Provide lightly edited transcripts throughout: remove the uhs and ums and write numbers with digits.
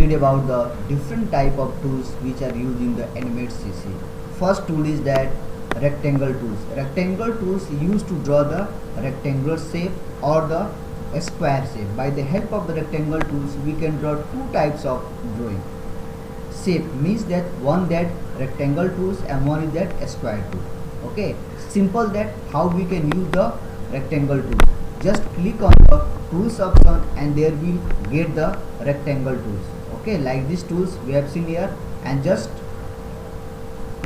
read about the different type of tools which are used in the Animate CC. First tool is that rectangle tools. Rectangle tools used to draw the rectangular shape or the square shape. By the help of the rectangle tools, we can draw two types of drawing. Shape means that one that rectangle tools and one is that square tool. Okay, simple that how we can use the rectangle tool. Just click on the tools option and there will get the rectangle tools. Okay, like these tools we have seen here, and just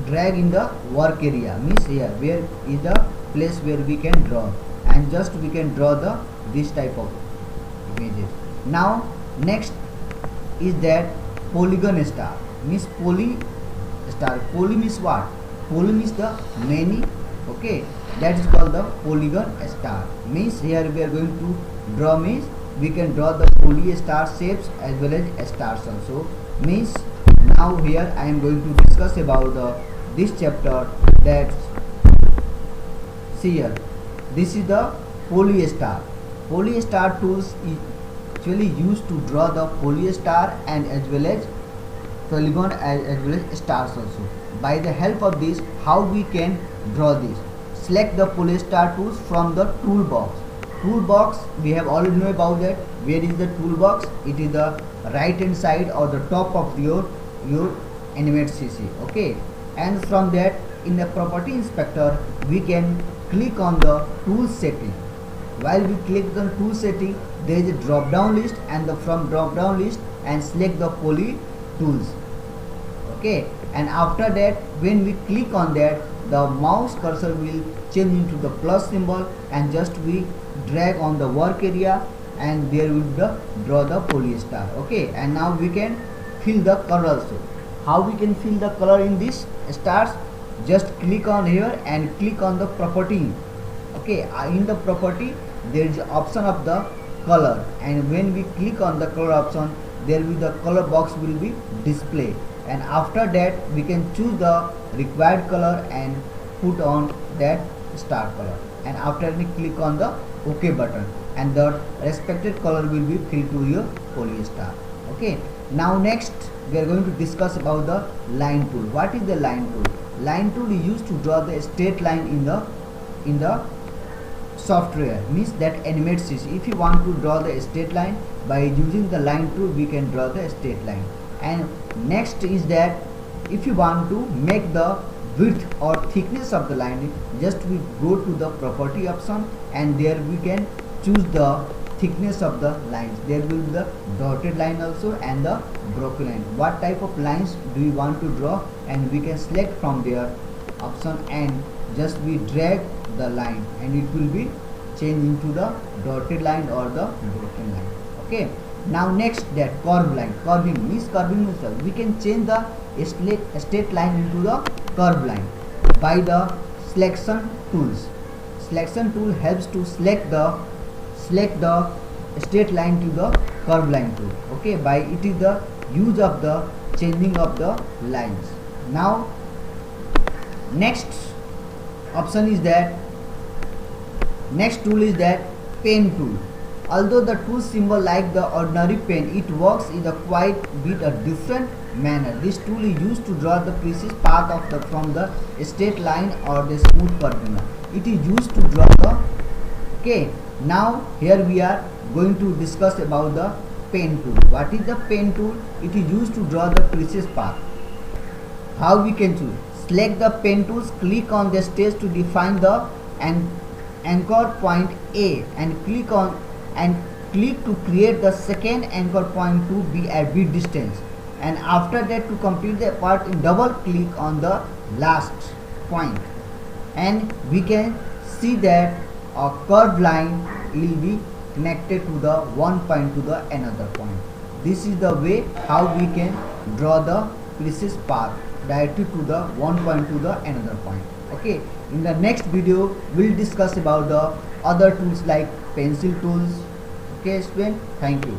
drag in the work area, means here where is the place where we can draw, and just we can draw the this type of images. Now next is that polygon star, means poly star. Poly means what? Poly means the many. Okay, that is called the polygon star. Means here we are going to draw, means we can draw the poly star shapes as well as stars also. Means now here I am going to discuss about this chapter. That see here, this is the poly star. Poly star tools is actually used to draw the poly star and as well as polygon as well as stars also. By the help of this, how we can draw this? Select the poly star tools from the toolbox. Toolbox, we have already know about that. Where is the toolbox? It is the right hand side or the top of your Animate CC. Okay, and from that, in the property inspector, we can click on the tool setting. While we click on tool setting, there is a drop down list, and from drop down list and select the poly tools. Okay, and after that, when we click on that, the mouse cursor will change into the plus symbol, and just we drag on the work area and there will be draw the poly star. Okay, and now we can fill the color also. How we can fill the color in this stars? Just click on here and click on the property. Okay, in the property there is option of the color, and when we click on the color option, there will the color box will be displayed, and after that we can choose the required color and put on that star color, and after we click on the OK button, and the respected color will be filled to your poly star. Okay, now next we are going to discuss about the line tool. What is the line tool? Line tool is used to draw the straight line in the software, means that Animate CC. If you want to draw the straight line, by using the line tool we can draw the straight line. And next is that if you want to make the width or thickness of the line, just we go to the property option, and there we can choose the thickness of the lines. There will be the dotted line also and the broken line. What type of lines do you want to draw, and we can select from there option, and just we drag the line and it will be changed into the dotted line or the broken line. Okay, now next that curve line. Curving means we can change the straight line into the curve line by the selection tools. Selection tool helps to select the straight line to the curve line tool. Okay, by it is the use of the changing of the lines. Now next option is that next tool is that pen tool. Although the tool symbol like the ordinary pen, it works in a quite bit a different manner. This tool is used to draw the precise path of the from the straight line or the smooth perpendicular. It is used to draw the. Okay, now here we are going to discuss about the pen tool. What is the pen tool? It is used to draw the precise path. How we can choose? Select the pen tools, click on the stage to define the anchor point A, and click to create the second anchor point to be at bit distance, and after that to complete the part, double click on the last point, and we can see that a curved line will be connected to the one point to the another point. This is the way how we can draw the precise path directly to the one point to the another point. Okay, in the next video we'll discuss about the other tools like pencil tools. Okay student, thank you.